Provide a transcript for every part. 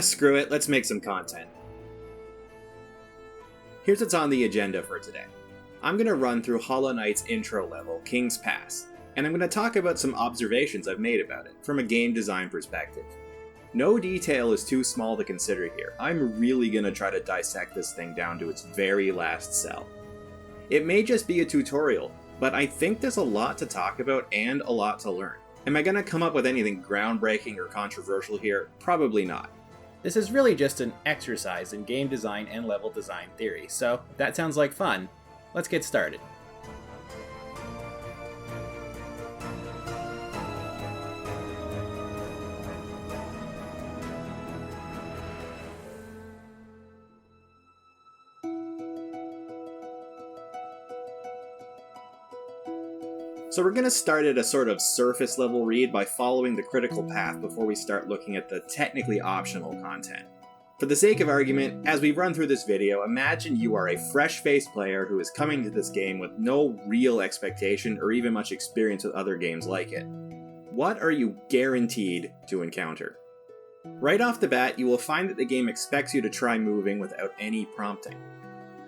Screw it, let's make some content. Here's what's on the agenda for today. I'm going to run through Hollow Knight's intro level, King's Pass, and I'm going to talk about some observations I've made about it, from a game design perspective. No detail is too small to consider here. I'm really going to try to dissect this thing down to its very last cell. It may just be a tutorial, but I think there's a lot to talk about and a lot to learn. Am I going to come up with anything groundbreaking or controversial here? Probably not. This is really just an exercise in game design and level design theory, so if that sounds like fun, let's get started. So we're going to start at a sort of surface level read by following the critical path before we start looking at the technically optional content. For the sake of argument, as we run through this video, imagine you are a fresh-faced player who is coming to this game with no real expectation or even much experience with other games like it. What are you guaranteed to encounter? Right off the bat, you will find that the game expects you to try moving without any prompting.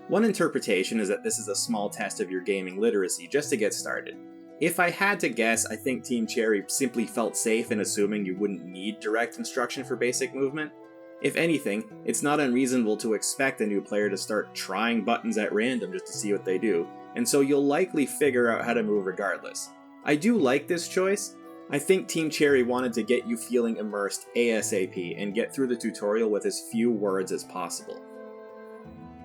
One interpretation is that this is a small test of your gaming literacy just to get started. If I had to guess, I think Team Cherry simply felt safe in assuming you wouldn't need direct instruction for basic movement. If anything, it's not unreasonable to expect a new player to start trying buttons at random just to see what they do, and so you'll likely figure out how to move regardless. I do like this choice. I think Team Cherry wanted to get you feeling immersed ASAP and get through the tutorial with as few words as possible.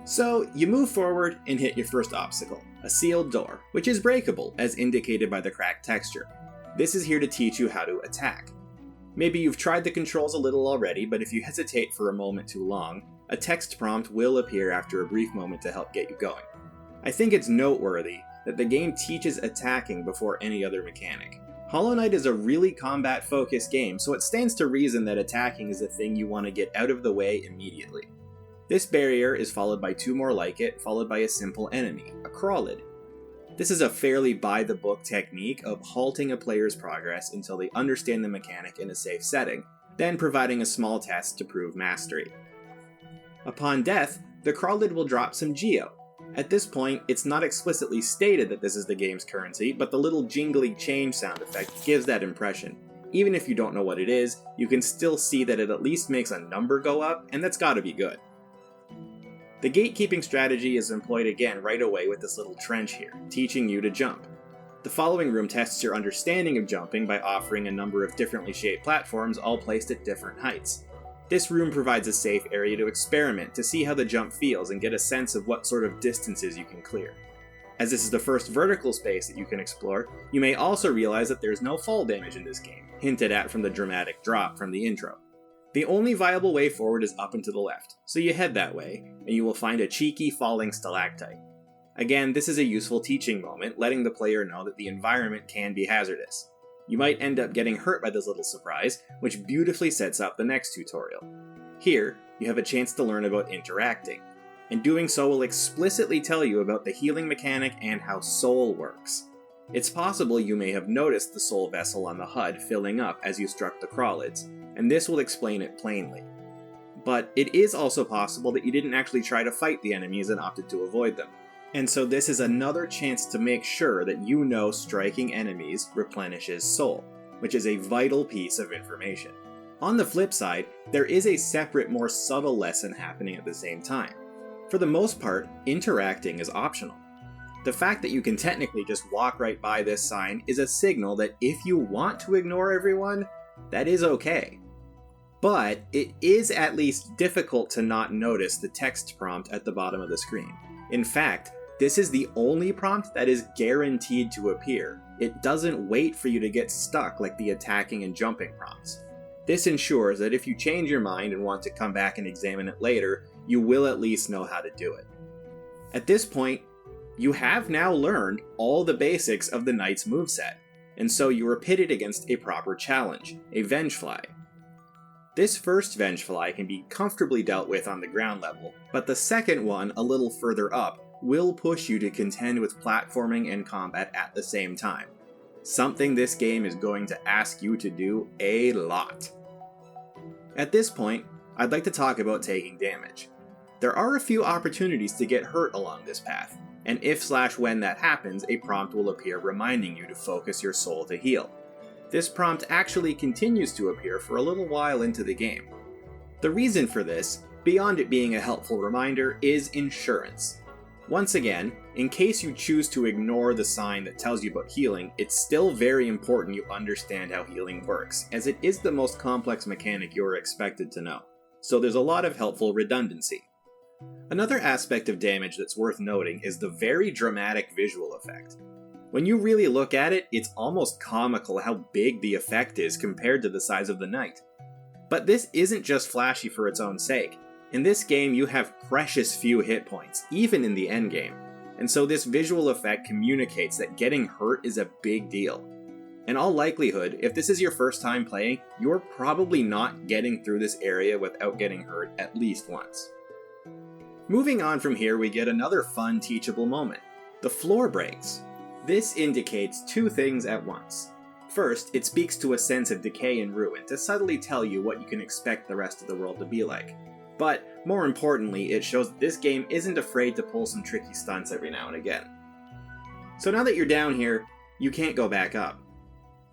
So, you move forward and hit your first obstacle, a sealed door, which is breakable, as indicated by the cracked texture. This is here to teach you how to attack. Maybe you've tried the controls a little already, but if you hesitate for a moment too long, a text prompt will appear after a brief moment to help get you going. I think it's noteworthy that the game teaches attacking before any other mechanic. Hollow Knight is a really combat-focused game, so it stands to reason that attacking is a thing you want to get out of the way immediately. This barrier is followed by two more like it, followed by a simple enemy, a crawlid. This is a fairly by-the-book technique of halting a player's progress until they understand the mechanic in a safe setting, then providing a small test to prove mastery. Upon death, the crawlid will drop some geo. At this point, it's not explicitly stated that this is the game's currency, but the little jingly change sound effect gives that impression. Even if you don't know what it is, you can still see that it at least makes a number go up, and that's gotta be good. The gatekeeping strategy is employed again right away with this little trench here, teaching you to jump. The following room tests your understanding of jumping by offering a number of differently shaped platforms all placed at different heights. This room provides a safe area to experiment, to see how the jump feels and get a sense of what sort of distances you can clear. As this is the first vertical space that you can explore, you may also realize that there's no fall damage in this game, hinted at from the dramatic drop from the intro. The only viable way forward is up and to the left, so you head that way, and you will find a cheeky falling stalactite. Again, this is a useful teaching moment, letting the player know that the environment can be hazardous. You might end up getting hurt by this little surprise, which beautifully sets up the next tutorial. Here, you have a chance to learn about interacting, and doing so will explicitly tell you about the healing mechanic and how soul works. It's possible you may have noticed the soul vessel on the HUD filling up as you struck the crawlids, and this will explain it plainly. But it is also possible that you didn't actually try to fight the enemies and opted to avoid them. And so this is another chance to make sure that you know striking enemies replenishes soul, which is a vital piece of information. On the flip side, there is a separate, more subtle lesson happening at the same time. For the most part, interacting is optional. The fact that you can technically just walk right by this sign is a signal that if you want to ignore everyone, that is okay. But it is at least difficult to not notice the text prompt at the bottom of the screen. In fact, this is the only prompt that is guaranteed to appear. It doesn't wait for you to get stuck like the attacking and jumping prompts. This ensures that if you change your mind and want to come back and examine it later, you will at least know how to do it. At this point, you have now learned all the basics of the knight's moveset, and so you are pitted against a proper challenge, a Vengefly. This first Vengefly can be comfortably dealt with on the ground level, but the second one, a little further up, will push you to contend with platforming and combat at the same time. Something this game is going to ask you to do a lot. At this point, I'd like to talk about taking damage. There are a few opportunities to get hurt along this path, and if/when that happens, a prompt will appear reminding you to focus your soul to heal. This prompt actually continues to appear for a little while into the game. The reason for this, beyond it being a helpful reminder, is insurance. Once again, in case you choose to ignore the sign that tells you about healing, it's still very important you understand how healing works, as it is the most complex mechanic you're expected to know. So there's a lot of helpful redundancy. Another aspect of damage that's worth noting is the very dramatic visual effect. When you really look at it, it's almost comical how big the effect is compared to the size of the knight. But this isn't just flashy for its own sake. In this game, you have precious few hit points, even in the endgame, and so this visual effect communicates that getting hurt is a big deal. In all likelihood, if this is your first time playing, you're probably not getting through this area without getting hurt at least once. Moving on from here, we get another fun teachable moment. The floor breaks. This indicates two things at once. First, it speaks to a sense of decay and ruin to subtly tell you what you can expect the rest of the world to be like. But, more importantly, it shows that this game isn't afraid to pull some tricky stunts every now and again. So now that you're down here, you can't go back up.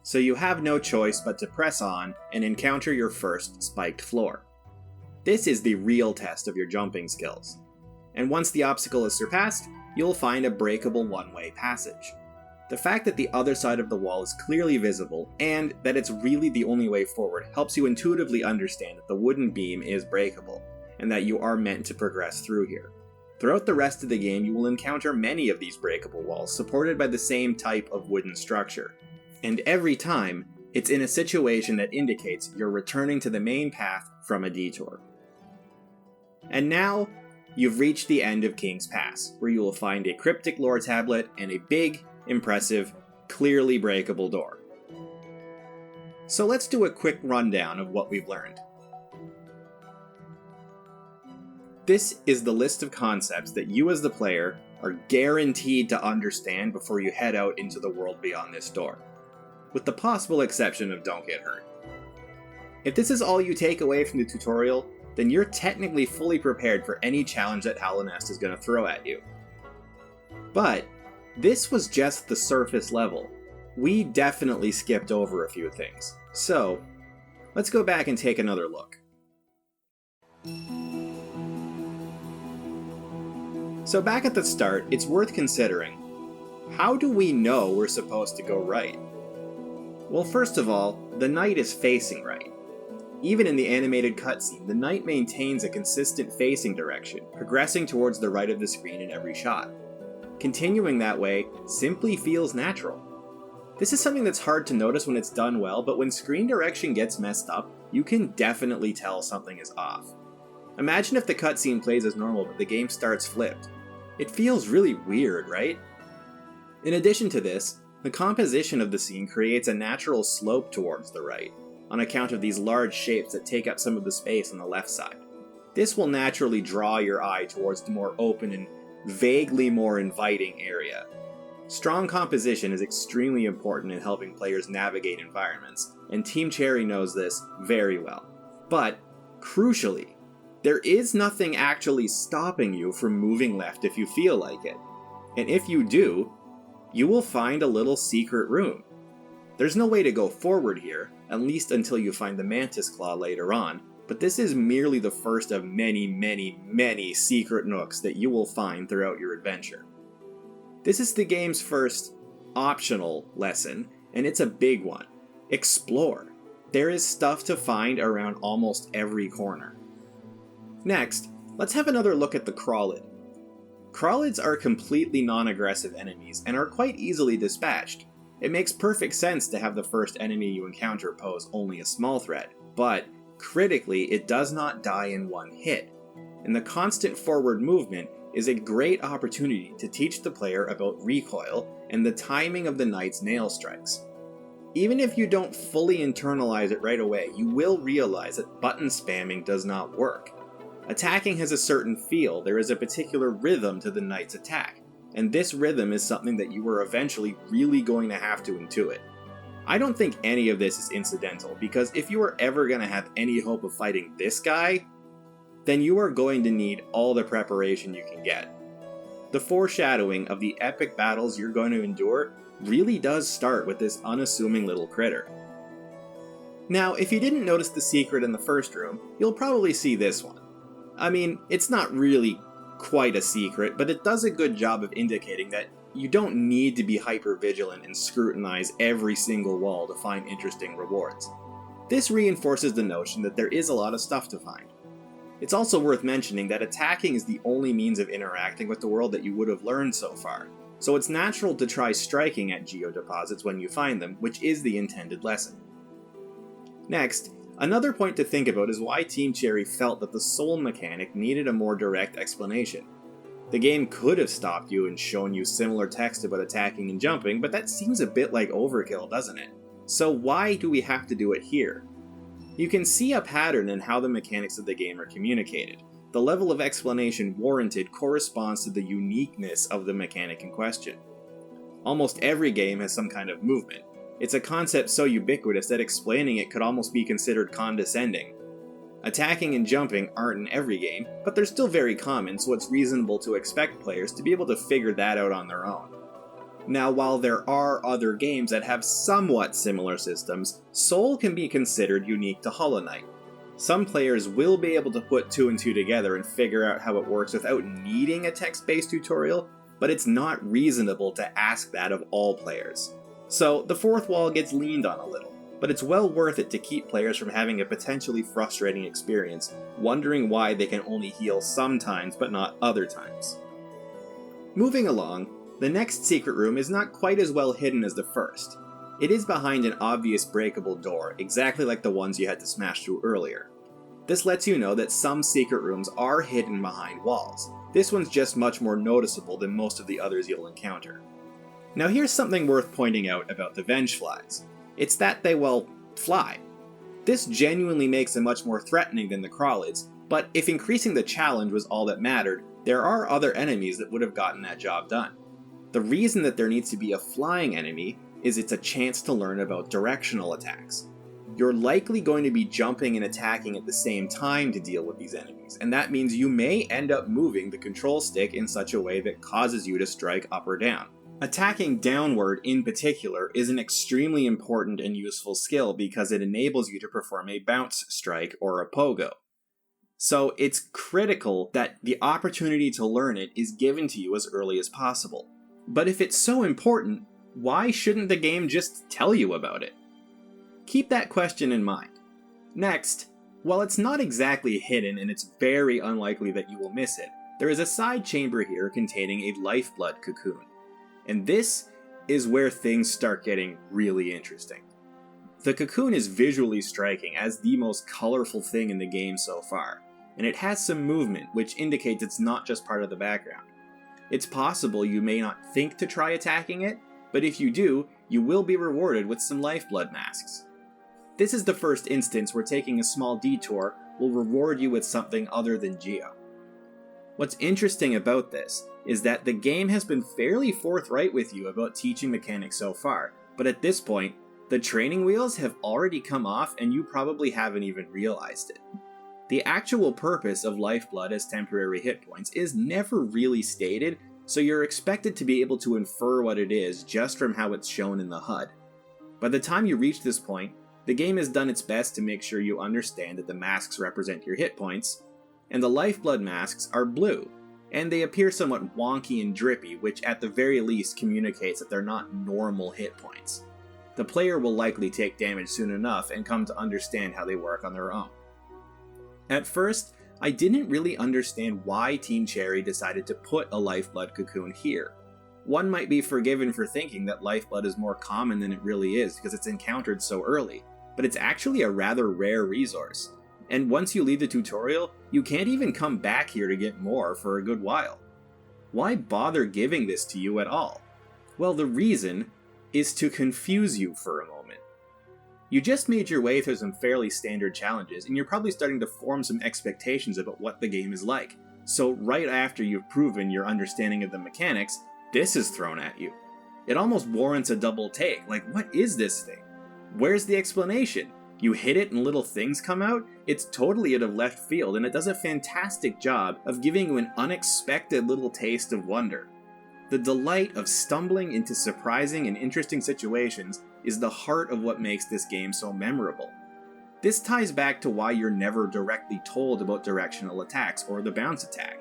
So you have no choice but to press on and encounter your first spiked floor. This is the real test of your jumping skills. And once the obstacle is surpassed, you'll find a breakable one-way passage. The fact that the other side of the wall is clearly visible, and that it's really the only way forward, helps you intuitively understand that the wooden beam is breakable, and that you are meant to progress through here. Throughout the rest of the game, you will encounter many of these breakable walls, supported by the same type of wooden structure. And every time, it's in a situation that indicates you're returning to the main path from a detour. And now, you've reached the end of King's Pass, where you will find a cryptic lore tablet and a big, impressive, clearly breakable door. So let's do a quick rundown of what we've learned. This is the list of concepts that you as the player are guaranteed to understand before you head out into the world beyond this door, with the possible exception of don't get hurt. If this is all you take away from the tutorial, then you're technically fully prepared for any challenge that Hallownest is going to throw at you. But this was just the surface level. We definitely skipped over a few things. So, let's go back and take another look. So back at the start, it's worth considering, how do we know we're supposed to go right? Well, first of all, the knight is facing right. Even in the animated cutscene, the knight maintains a consistent facing direction, progressing towards the right of the screen in every shot. Continuing that way simply feels natural. This is something that's hard to notice when it's done well, but when screen direction gets messed up, you can definitely tell something is off. Imagine if the cutscene plays as normal but the game starts flipped. It feels really weird, right? In addition to this, the composition of the scene creates a natural slope towards the right, on account of these large shapes that take up some of the space on the left side. This will naturally draw your eye towards the more open and vaguely more inviting area. Strong composition is extremely important in helping players navigate environments, and Team Cherry knows this very well. But, crucially, there is nothing actually stopping you from moving left if you feel like it. And if you do, you will find a little secret room. There's no way to go forward here, at least until you find the Mantis Claw later on, but this is merely the first of many secret nooks that you will find throughout your adventure. This is the game's first optional lesson, and it's a big one. Explore. There is stuff to find around almost every corner. Next, let's have another look at the Crawlid. Crawlids are completely non-aggressive enemies and are quite easily dispatched. It makes perfect sense to have the first enemy you encounter pose only a small threat, but critically, it does not die in one hit, and the constant forward movement is a great opportunity to teach the player about recoil and the timing of the knight's nail strikes. Even if you don't fully internalize it right away, you will realize that button spamming does not work. Attacking has a certain feel, there is a particular rhythm to the knight's attack, and this rhythm is something that you are eventually really going to have to intuit. I don't think any of this is incidental, because if you are ever going to have any hope of fighting this guy, then you are going to need all the preparation you can get. The foreshadowing of the epic battles you're going to endure really does start with this unassuming little critter. Now, if you didn't notice the secret in the first room, you'll probably see this one. I mean, it's not really quite a secret, but it does a good job of indicating that you don't need to be hyper vigilant and scrutinize every single wall to find interesting rewards. This reinforces the notion that there is a lot of stuff to find. It's also worth mentioning that attacking is the only means of interacting with the world that you would have learned so far, so it's natural to try striking at geodeposits when you find them, which is the intended lesson. Next, another point to think about is why Team Cherry felt that the soul mechanic needed a more direct explanation. The game could have stopped you and shown you similar text about attacking and jumping, but that seems a bit like overkill, doesn't it? So why do we have to do it here? You can see a pattern in how the mechanics of the game are communicated. The level of explanation warranted corresponds to the uniqueness of the mechanic in question. Almost every game has some kind of movement. It's a concept so ubiquitous that explaining it could almost be considered condescending. Attacking and jumping aren't in every game, but they're still very common, so it's reasonable to expect players to be able to figure that out on their own. Now, while there are other games that have somewhat similar systems, Soul can be considered unique to Hollow Knight. Some players will be able to put 2 and 2 together and figure out how it works without needing a text-based tutorial, but it's not reasonable to ask that of all players. So, the fourth wall gets leaned on a little, but it's well worth it to keep players from having a potentially frustrating experience, wondering why they can only heal sometimes but not other times. Moving along, the next secret room is not quite as well hidden as the first. It is behind an obvious breakable door, exactly like the ones you had to smash through earlier. This lets you know that some secret rooms are hidden behind walls. This one's just much more noticeable than most of the others you'll encounter. Now here's something worth pointing out about the Vengeflies. It's that they, well, fly. This genuinely makes them much more threatening than the Crawlids, but if increasing the challenge was all that mattered, there are other enemies that would have gotten that job done. The reason that there needs to be a flying enemy is it's a chance to learn about directional attacks. You're likely going to be jumping and attacking at the same time to deal with these enemies, and that means you may end up moving the control stick in such a way that causes you to strike up or down. Attacking downward in particular is an extremely important and useful skill because it enables you to perform a bounce strike or a pogo. So it's critical that the opportunity to learn it is given to you as early as possible. But if it's so important, why shouldn't the game just tell you about it? Keep that question in mind. Next, while it's not exactly hidden and it's very unlikely that you will miss it, there is a side chamber here containing a lifeblood cocoon. And this is where things start getting really interesting. The cocoon is visually striking as the most colorful thing in the game so far, and it has some movement which indicates it's not just part of the background. It's possible you may not think to try attacking it, but if you do, you will be rewarded with some lifeblood masks. This is the first instance where taking a small detour will reward you with something other than Geo. What's interesting about this is that the game has been fairly forthright with you about teaching mechanics so far, but at this point, the training wheels have already come off and you probably haven't even realized it. The actual purpose of lifeblood as temporary hit points is never really stated, so you're expected to be able to infer what it is just from how it's shown in the HUD. By the time you reach this point, the game has done its best to make sure you understand that the masks represent your hit points, and the lifeblood masks are blue, and they appear somewhat wonky and drippy, which at the very least communicates that they're not normal hit points. The player will likely take damage soon enough and come to understand how they work on their own. At first, I didn't really understand why Team Cherry decided to put a lifeblood cocoon here. One might be forgiven for thinking that lifeblood is more common than it really is because it's encountered so early, but it's actually a rather rare resource. And once you leave the tutorial, you can't even come back here to get more for a good while. Why bother giving this to you at all? Well, the reason is to confuse you for a moment. You just made your way through some fairly standard challenges, and you're probably starting to form some expectations about what the game is like. So right after you've proven your understanding of the mechanics, this is thrown at you. It almost warrants a double take, like what is this thing? Where's the explanation? You hit it and little things come out, it's totally out of left field, and it does a fantastic job of giving you an unexpected little taste of wonder. The delight of stumbling into surprising and interesting situations is the heart of what makes this game so memorable. This ties back to why you're never directly told about directional attacks or the bounce attack.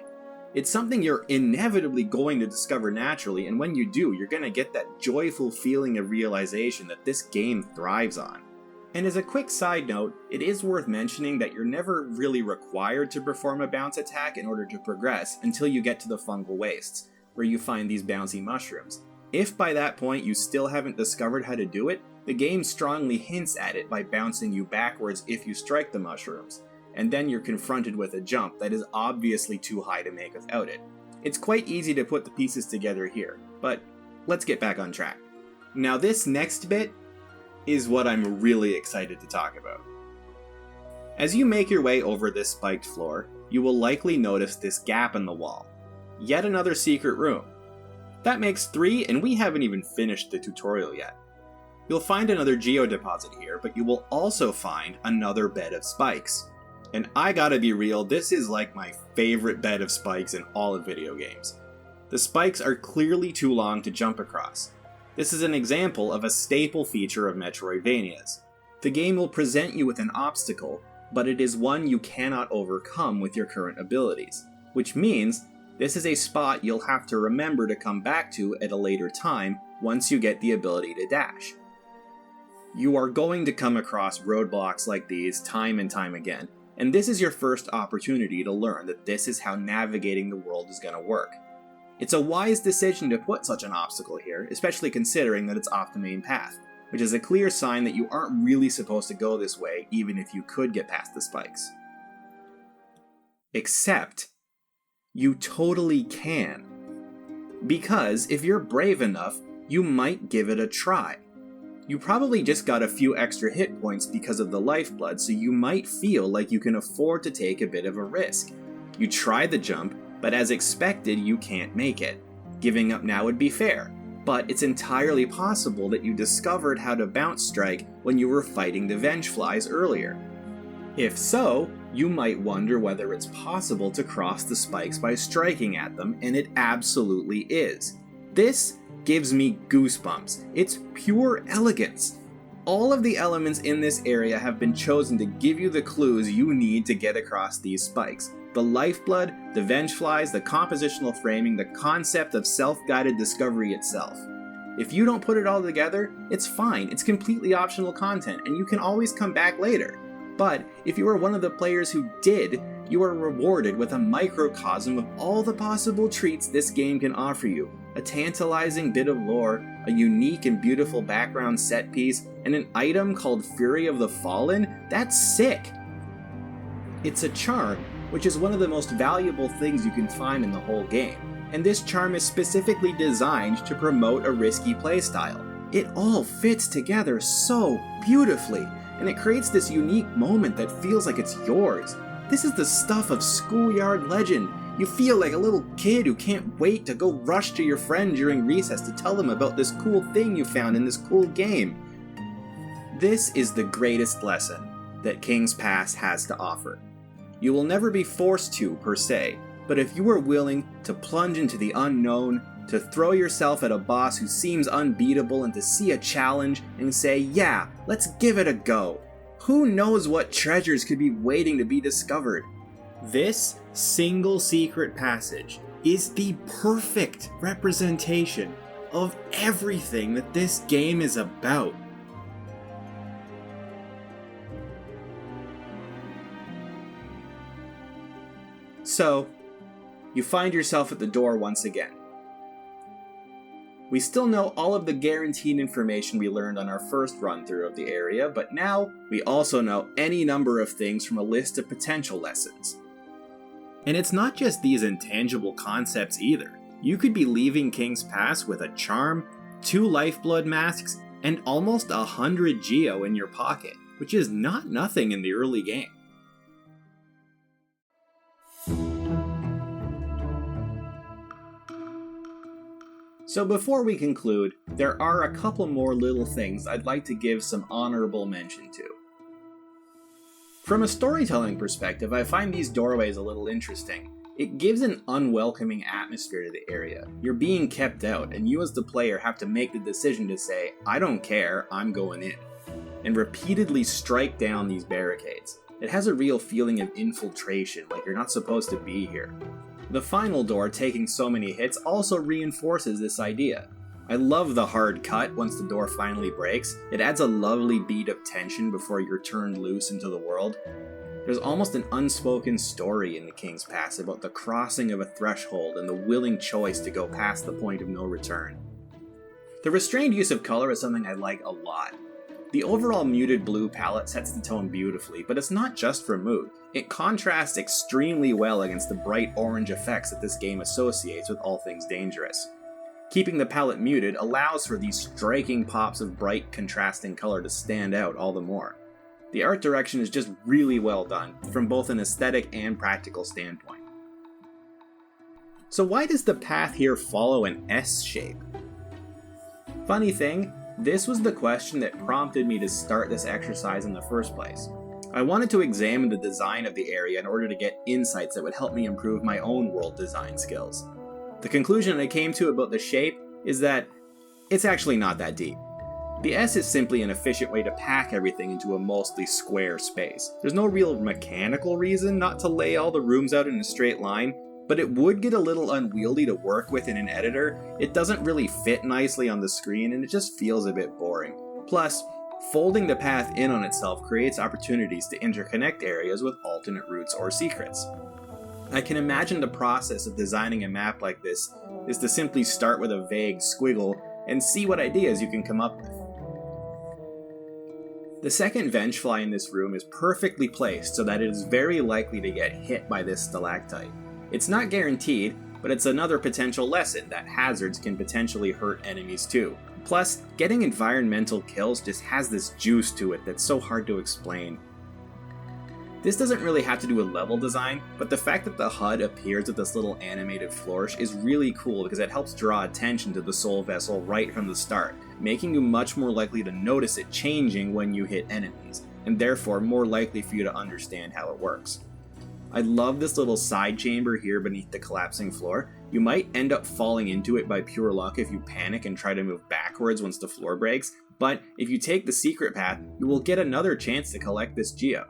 It's something you're inevitably going to discover naturally, and when you do, you're going to get that joyful feeling of realization that this game thrives on. And as a quick side note, it is worth mentioning that you're never really required to perform a bounce attack in order to progress until you get to the fungal wastes, where you find these bouncy mushrooms. If by that point you still haven't discovered how to do it, the game strongly hints at it by bouncing you backwards if you strike the mushrooms, and then you're confronted with a jump that is obviously too high to make without it. It's quite easy to put the pieces together here, but let's get back on track. Now this next bit is what I'm really excited to talk about. As you make your way over this spiked floor, you will likely notice this gap in the wall. Yet another secret room. That makes 3, and we haven't even finished the tutorial yet. You'll find another geodeposit here, but you will also find another bed of spikes. And I gotta be real, this is like my favorite bed of spikes in all of video games. The spikes are clearly too long to jump across. This is an example of a staple feature of Metroidvanias. The game will present you with an obstacle, but it is one you cannot overcome with your current abilities, which means this is a spot you'll have to remember to come back to at a later time once you get the ability to dash. You are going to come across roadblocks like these time and time again, and this is your first opportunity to learn that this is how navigating the world is going to work. It's a wise decision to put such an obstacle here, especially considering that it's off the main path, which is a clear sign that you aren't really supposed to go this way even if you could get past the spikes. Except, you totally can. Because if you're brave enough, you might give it a try. You probably just got a few extra hit points because of the lifeblood, so you might feel like you can afford to take a bit of a risk. You try the jump, but as expected, you can't make it. Giving up now would be fair, but it's entirely possible that you discovered how to bounce strike when you were fighting the Vengeflies earlier. If so, you might wonder whether it's possible to cross the spikes by striking at them, and it absolutely is. This gives me goosebumps. It's pure elegance. All of the elements in this area have been chosen to give you the clues you need to get across these spikes. The lifeblood, the Vengeflies, the compositional framing, the concept of self-guided discovery itself. If you don't put it all together, it's fine, it's completely optional content, and you can always come back later. But if you are one of the players who did, you are rewarded with a microcosm of all the possible treats this game can offer you. A tantalizing bit of lore, a unique and beautiful background set piece, and an item called Fury of the Fallen? That's sick! It's a charm, which is one of the most valuable things you can find in the whole game, and this charm is specifically designed to promote a risky playstyle. It all fits together so beautifully, and it creates this unique moment that feels like it's yours. This is the stuff of schoolyard legend. You feel like a little kid who can't wait to go rush to your friend during recess to tell them about this cool thing you found in this cool game. This is the greatest lesson that King's Pass has to offer. You will never be forced to, per se, but if you are willing to plunge into the unknown, to throw yourself at a boss who seems unbeatable and to see a challenge and say, yeah, let's give it a go. Who knows what treasures could be waiting to be discovered? This single secret passage is the perfect representation of everything that this game is about. So, you find yourself at the door once again. We still know all of the guaranteed information we learned on our first run-through of the area, but now we also know any number of things from a list of potential lessons. And it's not just these intangible concepts either. You could be leaving King's Pass with a charm, 2 lifeblood masks, and almost 100 geo in your pocket, which is not nothing in the early game. So before we conclude, there are a couple more little things I'd like to give some honorable mention to. From a storytelling perspective, I find these doorways a little interesting. It gives an unwelcoming atmosphere to the area. You're being kept out, and you as the player have to make the decision to say, I don't care, I'm going in, and repeatedly strike down these barricades. It has a real feeling of infiltration, like you're not supposed to be here. The final door, taking so many hits, also reinforces this idea. I love the hard cut once the door finally breaks. It adds a lovely beat of tension before you're turned loose into the world. There's almost an unspoken story in the King's Pass about the crossing of a threshold and the willing choice to go past the point of no return. The restrained use of color is something I like a lot. The overall muted blue palette sets the tone beautifully, but it's not just for mood. It contrasts extremely well against the bright orange effects that this game associates with all things dangerous. Keeping the palette muted allows for these striking pops of bright, contrasting color to stand out all the more. The art direction is just really well done, from both an aesthetic and practical standpoint. So why does the path here follow an S shape? Funny thing, this was the question that prompted me to start this exercise in the first place. I wanted to examine the design of the area in order to get insights that would help me improve my own world design skills. The conclusion I came to about the shape is that it's actually not that deep. The S is simply an efficient way to pack everything into a mostly square space. There's no real mechanical reason not to lay all the rooms out in a straight line, but it would get a little unwieldy to work with in an editor. It doesn't really fit nicely on the screen and it just feels a bit boring. Plus, folding the path in on itself creates opportunities to interconnect areas with alternate routes or secrets. I can imagine the process of designing a map like this is to simply start with a vague squiggle and see what ideas you can come up with. The second Vengefly in this room is perfectly placed so that it is very likely to get hit by this stalactite. It's not guaranteed, but it's another potential lesson that hazards can potentially hurt enemies too. Plus, getting environmental kills just has this juice to it that's so hard to explain. This doesn't really have to do with level design, but the fact that the HUD appears with this little animated flourish is really cool because it helps draw attention to the soul vessel right from the start, making you much more likely to notice it changing when you hit enemies, and therefore more likely for you to understand how it works. I love this little side chamber here beneath the collapsing floor. You might end up falling into it by pure luck if you panic and try to move backwards once the floor breaks, but if you take the secret path, you will get another chance to collect this geo.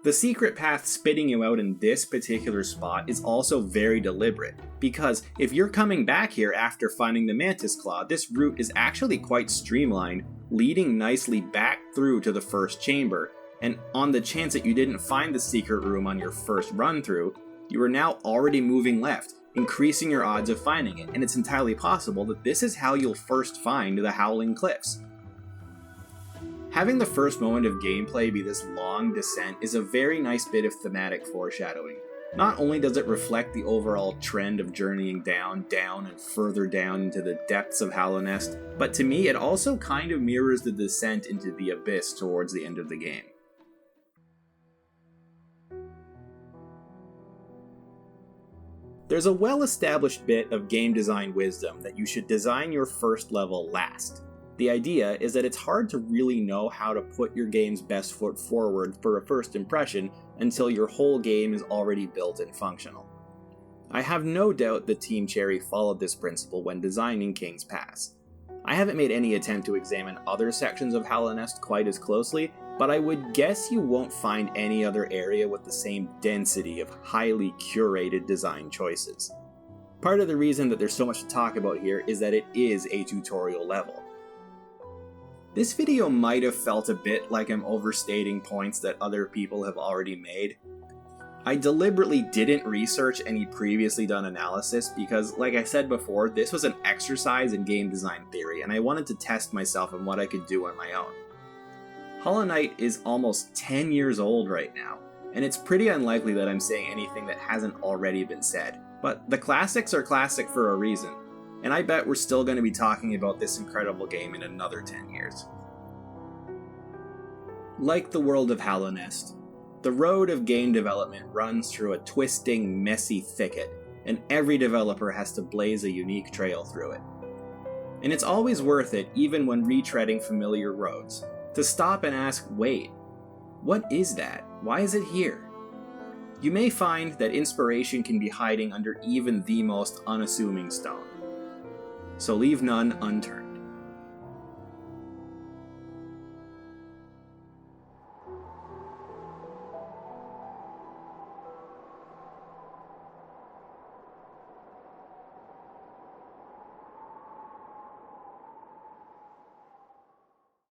The secret path spitting you out in this particular spot is also very deliberate, because if you're coming back here after finding the Mantis Claw, this route is actually quite streamlined, leading nicely back through to the first chamber, and on the chance that you didn't find the secret room on your first run through, you are now already moving left, increasing your odds of finding it, and it's entirely possible that this is how you'll first find the Howling Cliffs. Having the first moment of gameplay be this long descent is a very nice bit of thematic foreshadowing. Not only does it reflect the overall trend of journeying down, and further down into the depths of Hallownest, but to me it also kind of mirrors the descent into the abyss towards the end of the game. There's a well-established bit of game design wisdom that you should design your first level last. The idea is that it's hard to really know how to put your game's best foot forward for a first impression until your whole game is already built and functional. I have no doubt that Team Cherry followed this principle when designing King's Pass. I haven't made any attempt to examine other sections of Hallownest quite as closely, but I would guess you won't find any other area with the same density of highly curated design choices. Part of the reason that there's so much to talk about here is that it is a tutorial level. This video might have felt a bit like I'm overstating points that other people have already made. I deliberately didn't research any previously done analysis because, like I said before, this was an exercise in game design theory and I wanted to test myself on what I could do on my own. Hollow Knight is almost 10 years old right now, and it's pretty unlikely that I'm saying anything that hasn't already been said, but the classics are classic for a reason. And I bet we're still going to be talking about this incredible game in another 10 years. Like the world of Hallownest, the road of game development runs through a twisting, messy thicket, and every developer has to blaze a unique trail through it. And it's always worth it, even when retreading familiar roads, to stop and ask, wait, What is that? Why is it here? You may find that inspiration can be hiding under even the most unassuming stone. So leave none unturned.